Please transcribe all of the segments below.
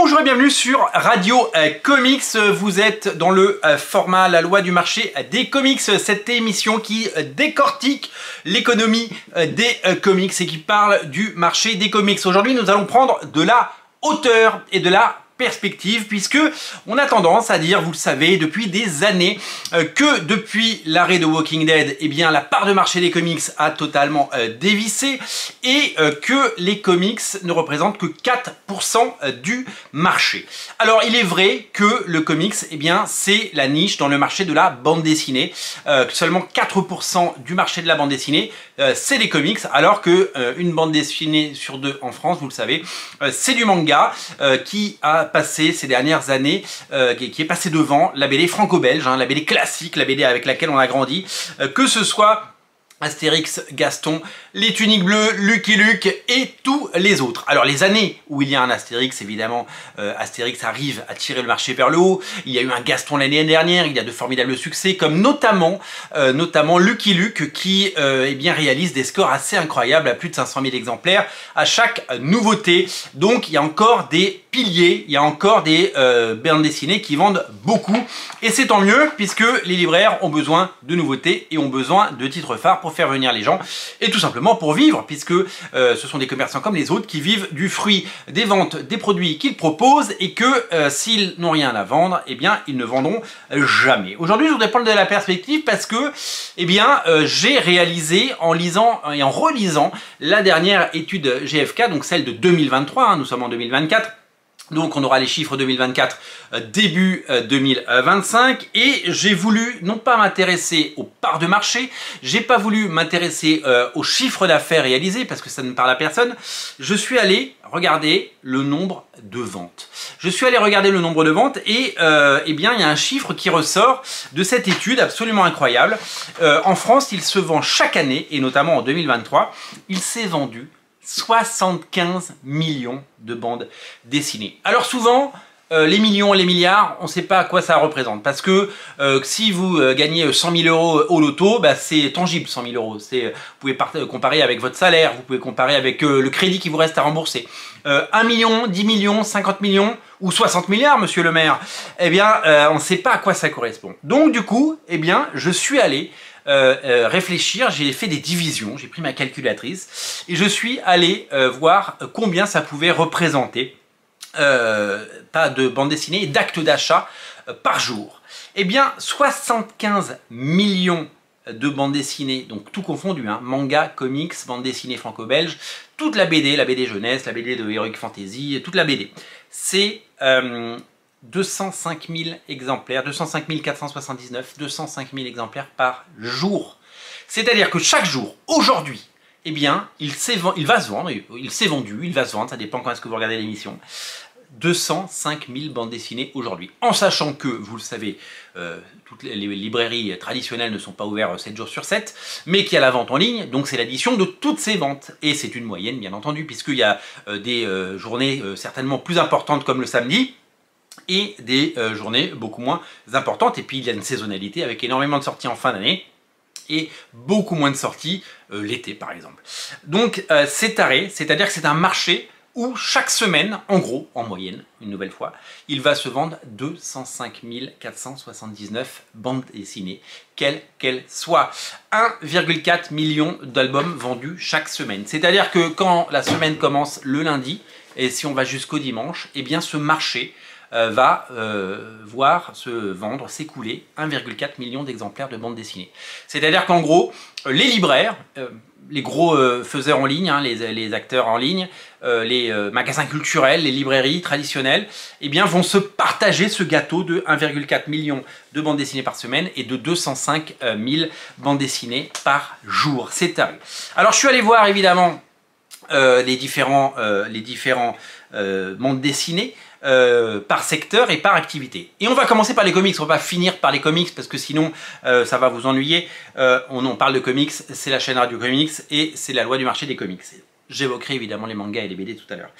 Bonjour et bienvenue sur Radio Comics. Vous êtes dans le format La loi du marché des comics, cette émission qui décortique l'économie des comics et qui parle du marché des comics. Aujourd'hui, nous allons prendre de la hauteur et de la perspective, puisque on a tendance à dire, vous le savez, depuis des années, que depuis l'arrêt de Walking Dead, eh bien, la part de marché des comics a totalement dévissé et que les comics ne représentent que 4% du marché. Alors, il est vrai que le comics, eh bien, c'est la niche dans le marché de la bande dessinée. Seulement 4% du marché de la bande dessinée, c'est les comics, alors que une bande dessinée sur deux en France, vous le savez, c'est du manga qui a passé ces dernières années, qui est passé devant la BD franco-belge, la BD classique, la BD avec laquelle on a grandi, que ce soit Astérix, Gaston, les Tuniques Bleues, Lucky Luke et tous les autres. Alors les années où il y a un Astérix, évidemment, Astérix arrive à tirer le marché vers le haut. Il y a eu un Gaston l'année dernière, il y a de formidables succès, comme notamment Lucky Luke qui eh bien, réalise des scores assez incroyables à plus de 500 000 exemplaires à chaque nouveauté. Donc il y a encore des piliers, il y a encore des bandes dessinées qui vendent beaucoup. Et c'est tant mieux puisque les libraires ont besoin de nouveautés et ont besoin de titres phares pour faire venir les gens et tout simplement pour vivre, puisque ce sont des commerçants comme les autres qui vivent du fruit des ventes des produits qu'ils proposent et que s'ils n'ont rien à vendre, eh bien ils ne vendront jamais. Aujourd'hui, je voudrais prendre de la perspective parce que eh bien j'ai réalisé en lisant et en relisant la dernière étude GfK, donc celle de 2023, nous sommes en 2024. Donc on aura les chiffres 2024 début 2025 et j'ai voulu non pas m'intéresser aux parts de marché, j'ai pas voulu m'intéresser aux chiffres d'affaires réalisés parce que ça ne parle à personne. Je suis allé regarder le nombre de ventes. Je suis allé regarder le nombre de ventes et eh bien il y a un chiffre qui ressort de cette étude absolument incroyable. En France, il se vend chaque année et notamment en 2023, il s'est vendu 75 millions de bandes dessinées. Alors souvent, les millions, les milliards, on ne sait pas à quoi ça représente. Parce que si vous gagnez 100 000 euros au loto, bah, c'est tangible 100 000 euros. Vous pouvez comparer avec votre salaire, vous pouvez comparer avec le crédit qui vous reste à rembourser. 1 million, 10 millions, 50 millions ou 60 milliards, monsieur le maire, eh bien, on ne sait pas à quoi ça correspond. Donc du coup, eh bien, je suis allé réfléchir, j'ai fait des divisions, j'ai pris ma calculatrice et je suis allé voir combien ça pouvait représenter pas de bande dessinée, d'actes d'achat par jour. Eh bien 75 millions de bandes dessinées, donc tout confondu, manga, comics, bande dessinée franco-belge, toute la BD jeunesse, la BD de Heroic Fantasy, toute la BD. C'est 205 000 exemplaires, 205 479, 205 000 exemplaires par jour. C'est-à-dire que chaque jour, aujourd'hui, eh bien, il va se vendre, il s'est vendu, il va se vendre, ça dépend quand est-ce que vous regardez l'émission, 205 000 bandes dessinées aujourd'hui. En sachant que, vous le savez, toutes les librairies traditionnelles ne sont pas ouvertes 7 jours sur 7, mais qu'il y a la vente en ligne, donc c'est l'addition de toutes ces ventes. Et c'est une moyenne, bien entendu, puisqu'il y a des journées certainement plus importantes comme le samedi, et des journées beaucoup moins importantes. Et puis il y a une saisonnalité avec énormément de sorties en fin d'année et beaucoup moins de sorties l'été par exemple. Donc c'est taré, c'est-à-dire que c'est un marché où chaque semaine, en gros, en moyenne, une nouvelle fois, il va se vendre 205 479 bandes dessinées, quelles qu'elles soient. 1,4 million d'albums vendus chaque semaine. C'est-à-dire que quand la semaine commence le lundi, et si on va jusqu'au dimanche, eh bien ce marché va voir se vendre, s'écouler 1,4 million d'exemplaires de bandes dessinées. C'est-à-dire qu'en gros, les libraires, les gros faiseurs en ligne, les acteurs en ligne, les magasins culturels, les librairies traditionnelles, eh bien, vont se partager ce gâteau de 1,4 million de bandes dessinées par semaine et de 205 000 bandes dessinées par jour. C'est taré. Alors, je suis allé voir évidemment les différents bandes dessinées par secteur et par activité. Et on va commencer par les comics, on va pas finir par les comics parce que sinon ça va vous ennuyer. On parle de comics, c'est la chaîne Radio Comics et c'est la loi du marché des comics. J'évoquerai évidemment les mangas et les BD tout à l'heure.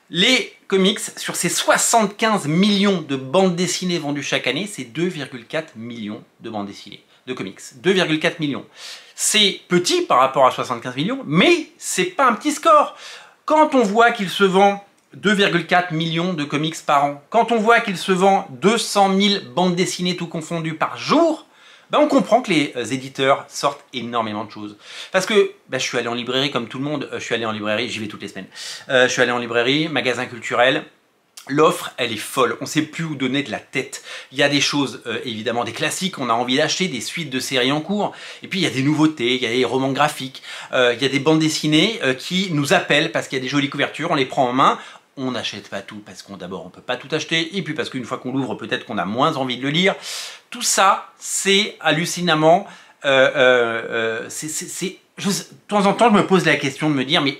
Les comics, sur ces 75 millions de bandes dessinées vendues chaque année, c'est 2,4 millions de bandes dessinées, de comics. 2,4 millions. C'est petit par rapport à 75 millions, mais c'est pas un petit score. Quand on voit qu'il se vend 2,4 millions de comics par an. Quand on voit qu'il se vend 200 000 bandes dessinées tout confondues par jour, ben on comprend que les éditeurs sortent énormément de choses. Parce que ben je suis allé en librairie comme tout le monde, je suis allé en librairie, j'y vais toutes les semaines. Je suis allé en librairie, magasin culturel. L'offre, elle est folle, on ne sait plus où donner de la tête. Il y a des choses, évidemment, des classiques qu'on a envie d'acheter, des suites de séries en cours. Et puis il y a des nouveautés, il y a des romans graphiques, il y a des bandes dessinées qui nous appellent parce qu'il y a des jolies couvertures, on les prend en main. On n'achète pas tout parce qu'on d'abord on peut pas tout acheter et puis parce qu'une fois qu'on l'ouvre peut-être qu'on a moins envie de le lire. Tout ça c'est hallucinamment. De temps en temps je me pose la question de me dire mais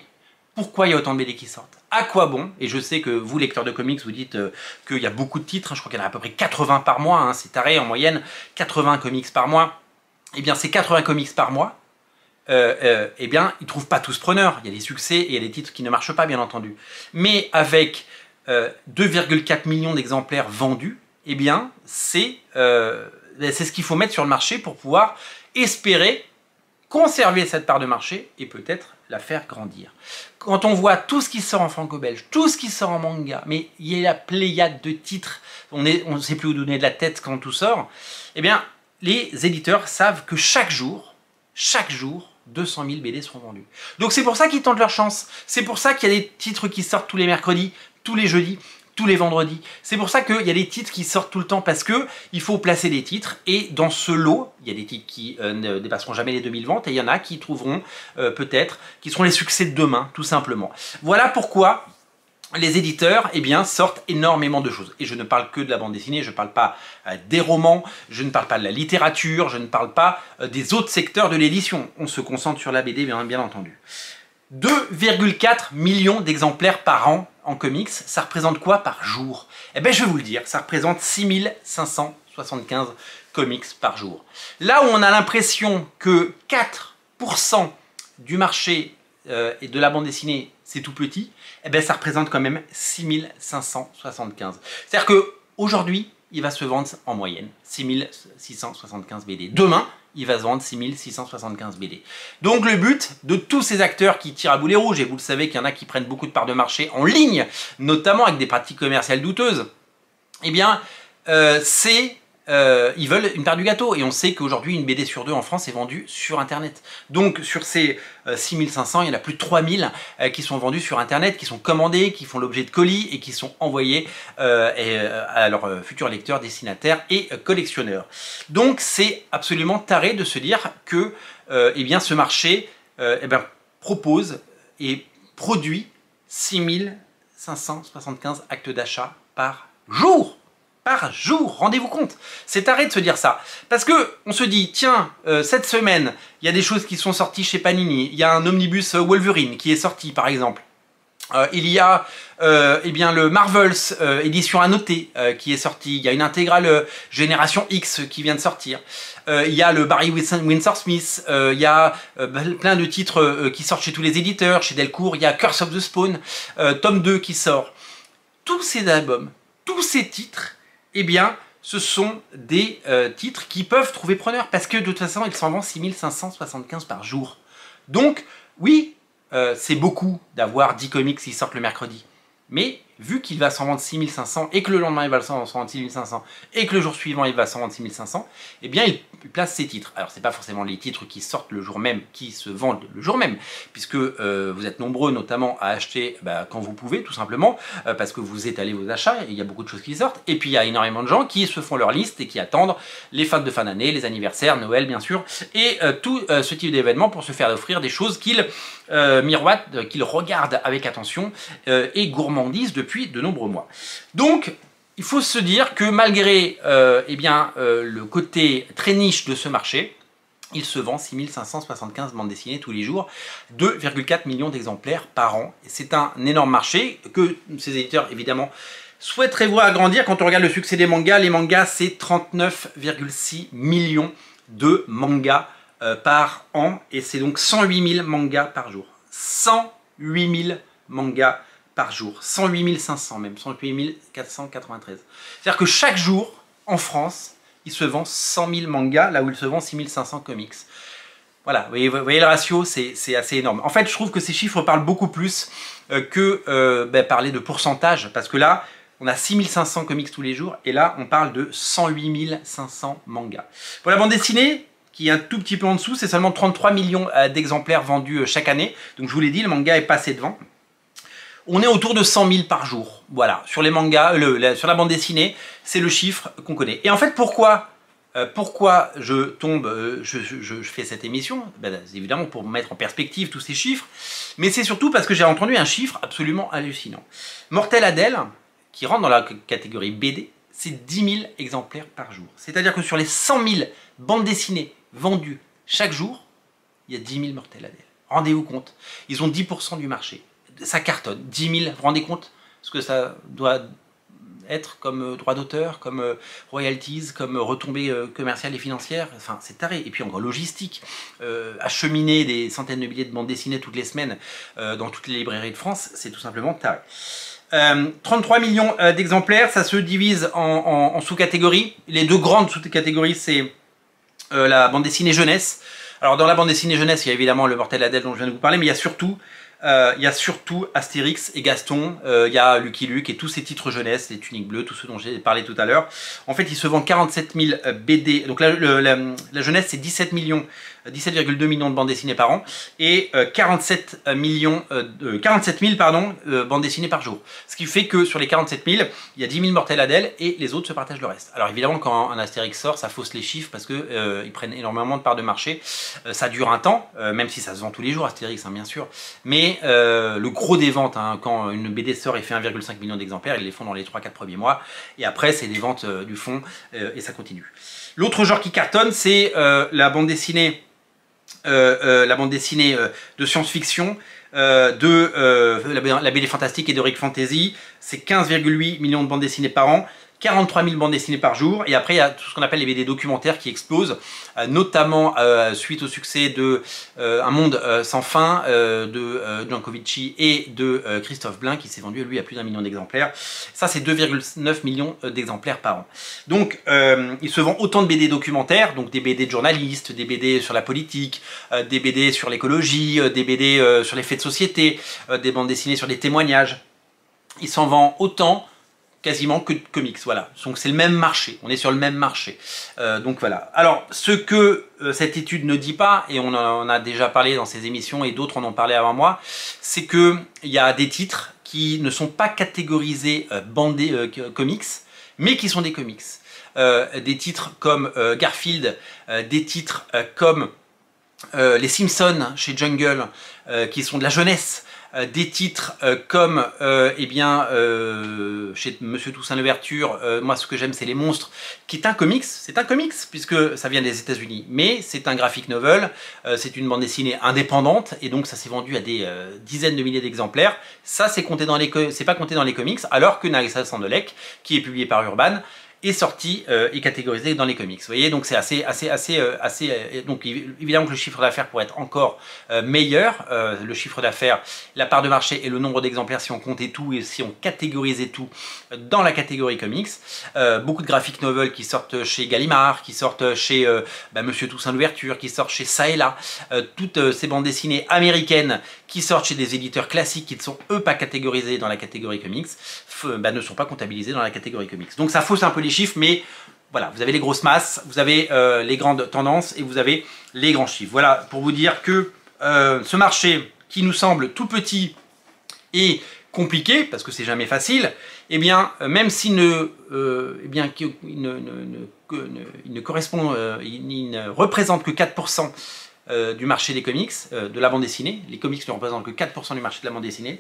pourquoi il y a autant de BD qui sortent? À quoi bon? Et je sais que vous lecteurs de comics vous dites qu'il y a beaucoup de titres, hein, je crois qu'il y en a à peu près 80 par mois, hein, c'est taré en moyenne, 80 comics par mois. Et bien ces 80 comics par mois, eh bien, ils ne trouvent pas tous preneurs. Il y a des succès et il y a des titres qui ne marchent pas, bien entendu. Mais avec 2,4 millions d'exemplaires vendus, eh bien, c'est ce qu'il faut mettre sur le marché pour pouvoir espérer conserver cette part de marché et peut-être la faire grandir. Quand on voit tout ce qui sort en franco-belge, tout ce qui sort en manga, mais il y a la pléiade de titres, on ne sait plus où donner de la tête quand tout sort, eh bien, les éditeurs savent que chaque jour, 200 000 BD seront vendus. Donc c'est pour ça qu'ils tentent leur chance. C'est pour ça qu'il y a des titres qui sortent tous les mercredis, tous les jeudis, tous les vendredis. C'est pour ça qu'il y a des titres qui sortent tout le temps parce que il faut placer des titres. Et dans ce lot, il y a des titres qui ne dépasseront jamais les 2000 ventes et il y en a qui trouveront peut-être, qui seront les succès de demain, tout simplement. Voilà pourquoi les éditeurs eh bien, sortent énormément de choses. Et je ne parle que de la bande dessinée, je ne parle pas des romans, je ne parle pas de la littérature, je ne parle pas des autres secteurs de l'édition. On se concentre sur la BD, bien entendu. 2,4 millions d'exemplaires par an en comics, ça représente quoi par jour? Eh bien, je vais vous le dire, ça représente 6575 comics par jour. Là où on a l'impression que 4% du marché et de la bande dessinée, c'est tout petit, eh bien, ça représente quand même 6575. C'est-à-dire qu'aujourd'hui, il va se vendre en moyenne 6675 BD. Demain, il va se vendre 6675 BD. Donc le but de tous ces acteurs qui tirent à boulet rouge, et vous le savez qu'il y en a qui prennent beaucoup de parts de marché en ligne, notamment avec des pratiques commerciales douteuses, eh bien, ils veulent une part du gâteau. Et on sait qu'aujourd'hui, une BD sur deux en France est vendue sur Internet. Donc sur ces 6500, il y en a plus de 3000 qui sont vendus sur Internet, qui sont commandés, qui font l'objet de colis et qui sont envoyés à leurs futurs lecteurs, destinataires et collectionneurs. Donc c'est absolument taré de se dire que eh bien, ce marché propose et produit 6575 actes d'achat par jour. Par jour, rendez-vous compte. C'est taré de se dire ça. Parce que on se dit, tiens, cette semaine, il y a des choses qui sont sorties chez Panini. Il y a un omnibus Wolverine qui est sorti, par exemple. Il y a eh bien, le Marvels édition annotée qui est sorti. Il y a une intégrale Génération X qui vient de sortir. Il y a le Barry Windsor Smith. Il y a plein de titres qui sortent chez tous les éditeurs. Chez Delcourt, il y a Curse of the Spawn, tome 2 qui sort. Tous ces albums, tous ces titres, eh bien, ce sont des titres qui peuvent trouver preneur parce que de toute façon, ils s'en vendent 6575 par jour. Donc, oui, c'est beaucoup d'avoir 10 comics qui sortent le mercredi. Mais vu qu'il va s'en vendre 6500 et que le lendemain il va s'en vendre 6500 et que le jour suivant il va s'en vendre 6500, eh bien il place ses titres. Alors c'est pas forcément les titres qui sortent le jour même, qui se vendent le jour même, puisque vous êtes nombreux notamment à acheter quand vous pouvez tout simplement, parce que vous étalez vos achats et il y a beaucoup de choses qui sortent. Et puis il y a énormément de gens qui se font leur liste et qui attendent les fêtes de fin d'année, les anniversaires, Noël bien sûr, et tout ce type d'événements pour se faire offrir des choses qu'ils miroitent, qu'ils regardent avec attention et gourmandisent depuis de nombreux mois. Donc, il faut se dire que malgré le côté très niche de ce marché, il se vend 6575 bandes dessinées tous les jours, 2,4 millions d'exemplaires par an. C'est un énorme marché que ces éditeurs, évidemment, souhaiteraient voir agrandir. Quand on regarde le succès des mangas, les mangas, c'est 39,6 millions de mangas par an, et c'est donc 108 000 mangas par jour. 108 000 mangas par jour, 108 500 même, 108 493. C'est-à-dire que chaque jour, en France, il se vend 100 000 mangas, là où il se vend 6500 comics. Voilà, vous voyez le ratio, c'est assez énorme. En fait, je trouve que ces chiffres parlent beaucoup plus que parler de pourcentage, parce que là, on a 6500 comics tous les jours, et là, on parle de 108 500 mangas. Pour la bande dessinée, qui est un tout petit peu en dessous, c'est seulement 33 millions d'exemplaires vendus chaque année. Donc je vous l'ai dit, le manga est passé devant. On est autour de 100 000 par jour. Voilà, sur les mangas, sur la bande dessinée, c'est le chiffre qu'on connaît. Et en fait, pourquoi je fais cette émission? Évidemment pour mettre en perspective tous ces chiffres, mais c'est surtout parce que j'ai entendu un chiffre absolument hallucinant. Mortel Adèle, qui rentre dans la catégorie BD, c'est 10 000 exemplaires par jour. C'est-à-dire que sur les 100 000 bandes dessinées vendues chaque jour, il y a 10 000 Mortel Adèle. Rendez-vous compte, ils ont 10% du marché. Ça cartonne, 10 000, vous vous rendez compte ce que ça doit être comme droit d'auteur, comme royalties, comme retombées commerciales et financières, enfin c'est taré. Et puis encore logistique, acheminer des centaines de milliers de bandes dessinées toutes les semaines dans toutes les librairies de France, c'est tout simplement taré. 33 millions d'exemplaires, ça se divise en sous-catégories. Les deux grandes sous-catégories, c'est la bande dessinée jeunesse. Alors dans la bande dessinée jeunesse, il y a évidemment le Mortel Adèle dont je viens de vous parler, mais il y a surtout Astérix et Gaston, il y a Lucky Luke et tous ces titres jeunesse, les Tuniques Bleues, tous ceux dont j'ai parlé tout à l'heure. En fait, il se vend 47 000 BD, donc la jeunesse c'est 17,2 millions de bandes dessinées par an et 47 000 bandes dessinées par jour. Ce qui fait que sur les 47 000, il y a 10 000 Mortel Adèle et les autres se partagent le reste. Alors évidemment, quand un Astérix sort, ça fausse les chiffres parce que ils prennent énormément de parts de marché. Ça dure un temps, même si ça se vend tous les jours, Astérix, hein, bien sûr. Mais le gros des ventes, hein, quand une BD sort et fait 1,5 million d'exemplaires, ils les font dans les 3-4 premiers mois. Et après, c'est des ventes du fond et ça continue. L'autre genre qui cartonne, c'est la bande dessinée. De science-fiction, la BD fantastique et de Rick Fantasy, c'est 15,8 millions de bandes dessinées par an, 43 000 bandes dessinées par jour, et après il y a tout ce qu'on appelle les BD documentaires qui explosent, notamment suite au succès de Un monde sans fin de Giancovici et de Christophe Blain qui s'est vendu lui à plus d'1 million d'exemplaires. Ça c'est 2,9 millions d'exemplaires par an. Donc il se vend autant de BD documentaires, donc des BD de journalistes, des BD sur la politique, des BD sur l'écologie, des BD sur les faits de société, des bandes dessinées sur des témoignages. Il s'en vend autant quasiment que de comics, voilà. Donc c'est le même marché, on est sur le même marché. Donc voilà. Alors ce que cette étude ne dit pas, et on en a déjà parlé dans ces émissions et d'autres en ont parlé avant moi, c'est qu'il y a des titres qui ne sont pas catégorisés comics, mais qui sont des comics. Des titres comme Garfield, des titres comme les Simpsons chez Jungle, qui sont de la jeunesse. Des titres comme chez Monsieur Toussaint Louverture, moi ce que j'aime c'est Les Monstres, qui est un comics, puisque ça vient des États-Unis, mais c'est un graphic novel, c'est une bande dessinée indépendante et donc ça s'est vendu à des dizaines de milliers d'exemplaires. Ça c'est pas compté dans les comics, alors que Narissa Sandelek, qui est publié par Urban, est sorti et catégorisé dans les comics. Vous voyez, donc c'est assez donc évidemment que le chiffre d'affaires pourrait être encore meilleur. Le chiffre d'affaires, la part de marché et le nombre d'exemplaires si on comptait tout et si on catégorisait tout dans la catégorie comics. Beaucoup de graphic novels qui sortent chez Gallimard, qui sortent chez Monsieur Toussaint Louverture, qui sortent chez Ça et Là. Toutes ces bandes dessinées américaines qui sortent chez des éditeurs classiques qui ne sont eux pas catégorisés dans la catégorie comics, ne sont pas comptabilisés dans la catégorie comics. Donc ça fausse un peu les chiffres, mais voilà, vous avez les grosses masses, vous avez les grandes tendances et vous avez les grands chiffres. Voilà, pour vous dire que ce marché qui nous semble tout petit et compliqué, parce que c'est jamais facile, eh bien, même s'il ne représente que 4% du marché des comics, de la bande dessinée, les comics ne représentent que 4% du marché de la bande dessinée,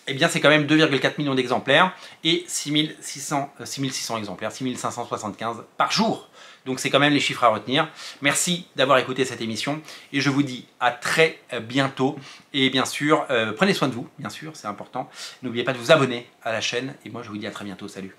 eh bien c'est quand même 2,4 millions d'exemplaires et 6600 exemplaires, 6575 par jour. Donc c'est quand même les chiffres à retenir. Merci d'avoir écouté cette émission et je vous dis à très bientôt. Et bien sûr, prenez soin de vous, bien sûr, c'est important. N'oubliez pas de vous abonner à la chaîne et moi je vous dis à très bientôt. Salut!